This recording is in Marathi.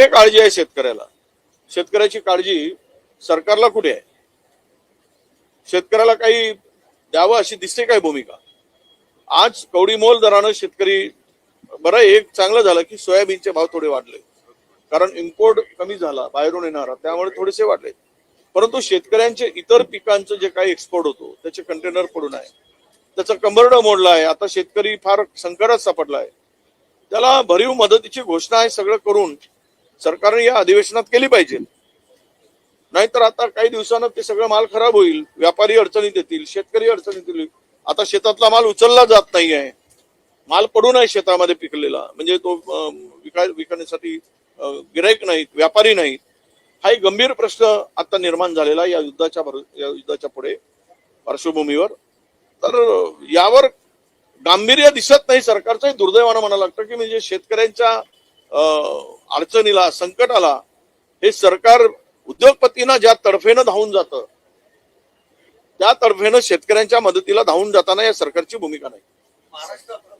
कुठे काळजी आहे शेतकऱ्याला? शेतकऱ्याची काळजी सरकारला कुठे आहे? शेतकऱ्याला काही द्यावं अशी दिसते काय भूमिका? आज कवडीमोल दरानं शेतकरी, बरं एक चांगलं झालं की सोयाबीनचे भाव थोडे वाढले, कारण इम्पोर्ट कमी झाला बाहेरून येणारा, त्यामुळे थोडेसे वाढले. परंतु शेतकऱ्यांचे इतर पिकांचं जे काही एक्सपोर्ट होतो त्याचे कंटेनर पडून आहे, त्याचं कंबरडं मोडलं आहे. आता शेतकरी फार संकटात सापडला आहे. त्याला भरीव मदतीची घोषणा आहे सगळं करून सरकारने या अधिवेशनात केली पाहिजे. नाहीतर आता काही दिवसानं ते सगळं माल खराब होईल, व्यापारी अडचणीत येतील, शेतकरी अडचणीत येतील. आता शेतातला माल उचलला जात नाही आहे, माल पडून आहे शेतामध्ये पिकलेला, म्हणजे तो विकण्यासाठी गिराईक नाहीत, व्यापारी नाहीत. हा एक गंभीर प्रश्न आता निर्माण झालेला या युद्धाच्या पुढे पार्श्वभूमीवर. तर यावर गांभीर्य दिसत नाही सरकारचंही दुर्दैवानं म्हणावं लागतं की म्हणजे शेतकऱ्यांच्या अडचणीला, संकटाला हे सरकार उद्योगपतींना ज्या तडफेनं धावून जातं त्या तडफेनं शेतकऱ्यांच्या मदतीला धावून जाताना या सरकारची भूमिका नाही.